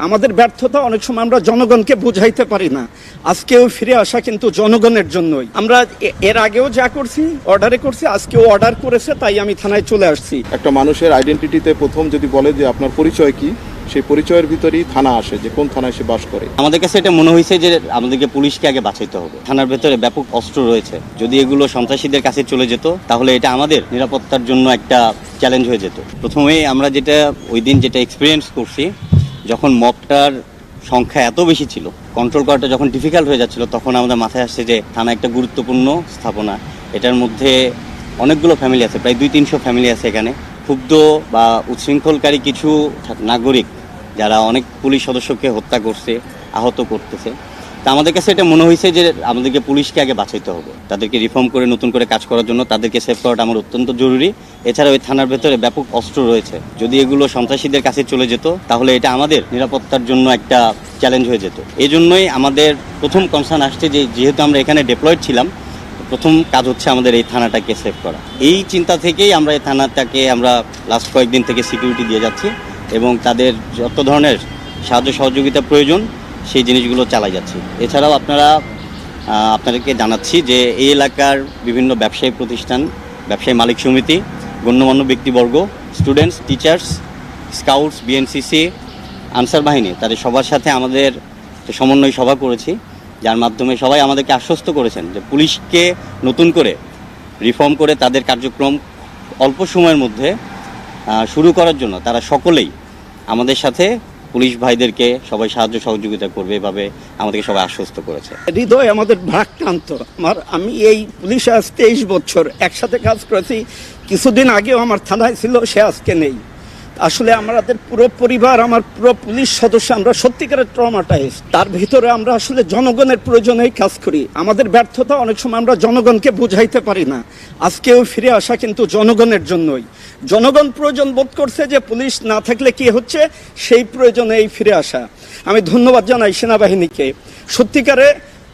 আমাদের ব্যর্থতা অনেক সময় আমরা জনগণকে বুঝাইতে পারি না। আজকেও ফিরে আসা কিন্তু জনগণের জন্যই। আমরা এর আগেও যা করছি অর্ডারে করছি, আজকেও অর্ডার করেছে, তাই আমি থানায় চলে আসছি। একটা মানুষের আইডেন্টিটিতে প্রথম যদি বলে যে আপনার পরিচয় কি, সেই পরিচয়ের ভিতরেই থানা আসে, যে কোন থানায় সে বাস করে। আমাদের কাছে এটা মনে হয়েছে যে আমাদেরকে পুলিশকে আগে বাঁচাইতে হবে। থানার ভেতরে ব্যাপক অস্ত্র রয়েছে, যদি এগুলো সন্ত্রাসীদের কাছে চলে যেত তাহলে এটা আমাদের নিরাপত্তার জন্য একটা চ্যালেঞ্জ হয়ে যেত। প্রথমে আমরা যেটা ওই দিন যেটা এক্সপিরিয়েন্স করছি, যখন মবটার সংখ্যা এত বেশি ছিল, কন্ট্রোল করাটা যখন ডিফিকাল্ট হয়ে যাচ্ছিল, তখন আমাদের মাথায় আসছে যে থানা একটা গুরুত্বপূর্ণ স্থাপনা, এটার মধ্যে অনেকগুলো ফ্যামিলি আছে, প্রায় 200-300 ফ্যামিলি আছে এখানে। ক্ষুব্ধ বা উচ্ছৃঙ্খলকারী কিছু নাগরিক যারা অনেক পুলিশ সদস্যকে হত্যা করছে, আহত করতেছে, তা আমাদের কাছে এটা মনে হয়েছে যে আমাদেরকে পুলিশকে আগে বাঁচাইতে হবে, তাদেরকে রিফর্ম করে নতুন করে কাজ করার জন্য তাদেরকে সেভ করাটা আমার অত্যন্ত জরুরি। এছাড়া ওই থানার ভেতরে ব্যাপক অস্ত্র রয়েছে, যদি এগুলো সন্ত্রাসীদের কাছে চলে যেত তাহলে এটা আমাদের নিরাপত্তার জন্য একটা চ্যালেঞ্জ হয়ে যেত। এই জন্যই আমাদের প্রথম কনসার্ন আসছে যে যেহেতু আমরা এখানে ডিপ্লয়েড ছিলাম, প্রথম কাজ হচ্ছে আমাদের এই থানাটাকে সেভ করা। এই চিন্তা থেকেই আমরা এই থানাটাকে আমরা লাস্ট কয়েকদিন থেকে সিকিউরিটি দিয়ে যাচ্ছি এবং তাদের যত ধরনের সাহায্য সহযোগিতা প্রয়োজন সেই জিনিসগুলো চালাই যাচ্ছি। এছাড়াও আপনাদেরকে জানাচ্ছি যে এই এলাকার বিভিন্ন ব্যবসায়ী প্রতিষ্ঠান, ব্যবসায়ী মালিক সমিতি, গণ্যমান্য ব্যক্তিবর্গ, students, teachers, scouts, BNCC, answer বাহিনী, তাদের সবার সাথে আমাদের সমন্বয় সভা করেছি, যার মাধ্যমে সবাই আমাদেরকে আশ্বস্ত করেছেন যে পুলিশকে নতুন করে রিফর্ম করে তাদের কার্যক্রম অল্প সময়ের মধ্যে শুরু করার জন্য তারা সকলেই আমাদের সাথে পুলিশ ভাইদেরকে সবাই সাহায্য সহযোগিতা করবে, এভাবে আমাদেরকে সবাই আশ্বস্ত করেছে। হৃদয় আমাদের ভারাক্রান্ত। আমি এই পুলিশে আজ 23 বছর একসাথে কাজ করেছি। কিছুদিন আগেও আমার থানায় ছিল, সে আজকে নেই। আসলে আমাদের পুরো পরিবার, আমার পুরো পুলিশ সদস্য, আমরা সত্যিকারের ট্রমাটাইজ। তার ভিতরে আমরা আসলে জনগণের প্রয়োজনেই কাজ করি। আমাদের ব্যর্থতা অনেক সময় আমরা জনগণকে বুঝাইতে পারি না। আজকেও ফিরে আসা কিন্তু জনগণের জন্যই। জনগণ প্রয়োজন বোধ করছে যে পুলিশ না থাকলে কি হচ্ছে, সেই প্রয়োজনেই ফিরে আসা। আমি ধন্যবাদ জানাই সেনাবাহিনীকে। সত্যিকারে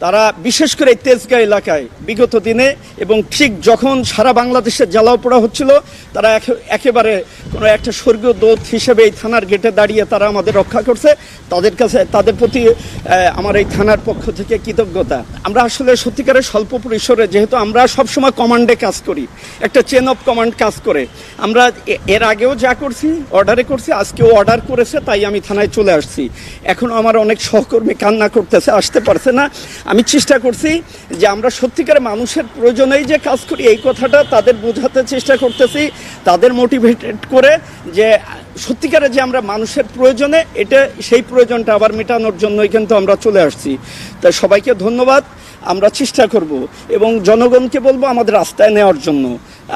তারা বিশেষ করে এই তেজগাঁ এলাকায় বিগত দিনে এবং ঠিক যখন সারা বাংলাদেশে জ্বালাও পোড়া হচ্ছিল, তারা একেবারে কোনো একটা স্বর্গীয় দূত হিসেবে এই থানার গেটে দাঁড়িয়ে তারা আমাদের রক্ষা করছে। তাদের প্রতি আমার এই থানার পক্ষ থেকে কৃতজ্ঞতা। আমরা আসলে সত্যিকারের স্বল্প পরিসরে, যেহেতু আমরা সবসময় কমান্ডে কাজ করি, একটা চেন অফ কমান্ড কাজ করে, আমরা এর আগেও যা করছি অর্ডারে করছি, আজকেও অর্ডার করেছে, তাই আমি থানায় চলে আসছি। এখন আমার অনেক সহকর্মী কান্না করতেছে, আসতে পারছে না। আমি চেষ্টা করছি যে আমরা সত্যিকারের মানুষের প্রয়োজনেই যে কাজ করি, এই কথাটা তাদের বোঝাতে চেষ্টা করতেছি, তাদের মোটিভেটেড করে যে সত্যিকারে যে আমরা মানুষের প্রয়োজনে, এটা সেই প্রয়োজনটা আবার মেটানোর জন্যই কিন্তু আমরা চলে আসছি। তাই সবাইকে ধন্যবাদ। আমরা চেষ্টা করব এবং জনগণকে বলবো আমাদের রাস্তায় নেওয়ার জন্য।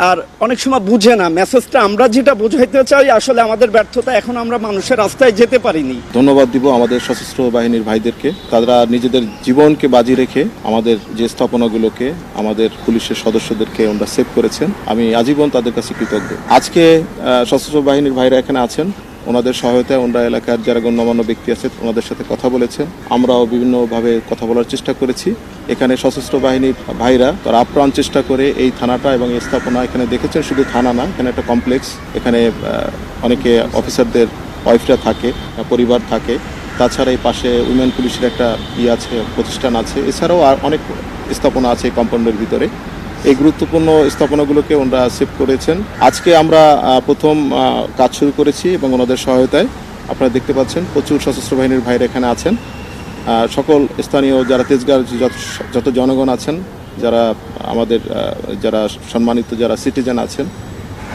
আর অনেক সময় বুঝে না মেসেজটা, আমরা যেটা বোঝাইতে চাই আসলে আমাদের ব্যর্থতা, এখন আমরা মানুষের রাস্তায় যেতে পারিনি। ধন্যবাদ দিব আমাদের সশস্ত্র বাহিনীর ভাইদেরকে। তারা নিজেদের জীবনকে বাজি রেখে আমাদের যে স্থাপনাগুলোকে, আমাদের পুলিশের সদস্যদেরকে ওনারা সেভ করেছেন। আমি আজীবন তাদের কাছে কৃতজ্ঞ। আজকে সশস্ত্র বাহিনীর ভাইরা এখানে আছেন, ওনাদের সহায়তায় ওনারা এলাকার যারা গণ্যমান্য ব্যক্তি আছে ওনাদের সাথে কথা বলেছেন। আমরাও বিভিন্নভাবে কথা বলার চেষ্টা করেছি। এখানে সশস্ত্র বাহিনীর ভাইরা তারা আপ্রাণ চেষ্টা করে এই থানাটা এবং এই স্থাপনা, এখানে দেখেছেন শুধু থানা না, এখানে একটা কমপ্লেক্স, এখানে অনেকে অফিসারদের ওয়াইফরা থাকে, পরিবার থাকে। তাছাড়া এই পাশে উইমেন পুলিশের একটা আছে, প্রতিষ্ঠান আছে। এছাড়াও আর অনেক স্থাপনা আছে এই কম্পাউন্ডের ভিতরে। এই গুরুত্বপূর্ণ স্থাপনাগুলোকে ওনারা সেভ করেছেন। আজকে আমরা প্রথম কাজ শুরু করেছি এবং ওনাদের সহায়তায় আপনারা দেখতে পাচ্ছেন প্রচুর সশস্ত্র বাহিনীর ভাইরা এখানে আছেন। সকল স্থানীয় যারা তেজগাঁর যত জনগণ আছেন, যারা আমাদের যারা সম্মানিত যারা সিটিজেন আছেন,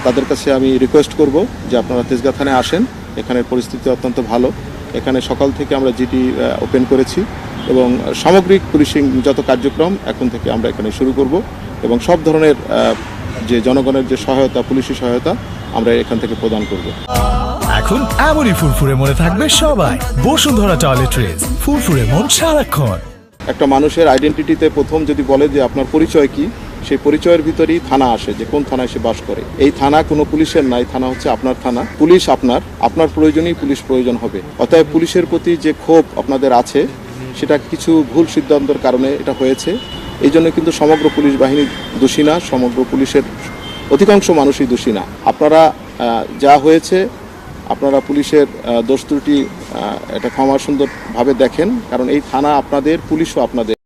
তাদের কাছে আমি রিকোয়েস্ট করব যে আপনারা তেজগাঁ থানায় আসেন। এখানের পরিস্থিতি অত্যন্ত ভালো। এখানে সকাল থেকে আমরা জিটি ওপেন করেছি এবং সামগ্রিক পুলিশিং যত কার্যক্রম এখন থেকে আমরা এখানে শুরু করব এবং সব ধরনের যে জনগণের যে সহায়তা, পুলিশি সহায়তা আমরা এখান থেকে প্রদান করব। এখন এমনই ফুরফুরে মনে থাকবে সবাই। বসুন্ধরা টয়লেট্রিজ, ফুরফুরে মন সারাক্ষণ। একটা মানুষের আইডেন্টিটিতে প্রথম যদি বলে যে আপনার পরিচয় কি, সেই পরিচয়ের ভিতরেই থানা আসে, যে কোন থানায় সে বাস করে। এই থানা কোনো পুলিশের নাই, থানা হচ্ছে আপনার থানা। পুলিশ আপনার প্রয়োজনেই পুলিশ প্রয়োজন হবে। অতএব পুলিশের প্রতি যে ক্ষোভ আপনাদের আছে, সেটা কিছু ভুল সিদ্ধান্তের কারণে এটা হয়েছে। এই জন্য কিন্তু সমগ্র পুলিশ বাহিনী দোষী না, সমগ্র পুলিশের অধিকাংশ মানুষই দোষী না। আপনারা যা হয়েছে, আপনারা পুলিশের দোষ ত্রুটি এটা ক্ষমা সুন্দরভাবে দেখেন, কারণ এই থানা আপনাদের, পুলিশও আপনাদের।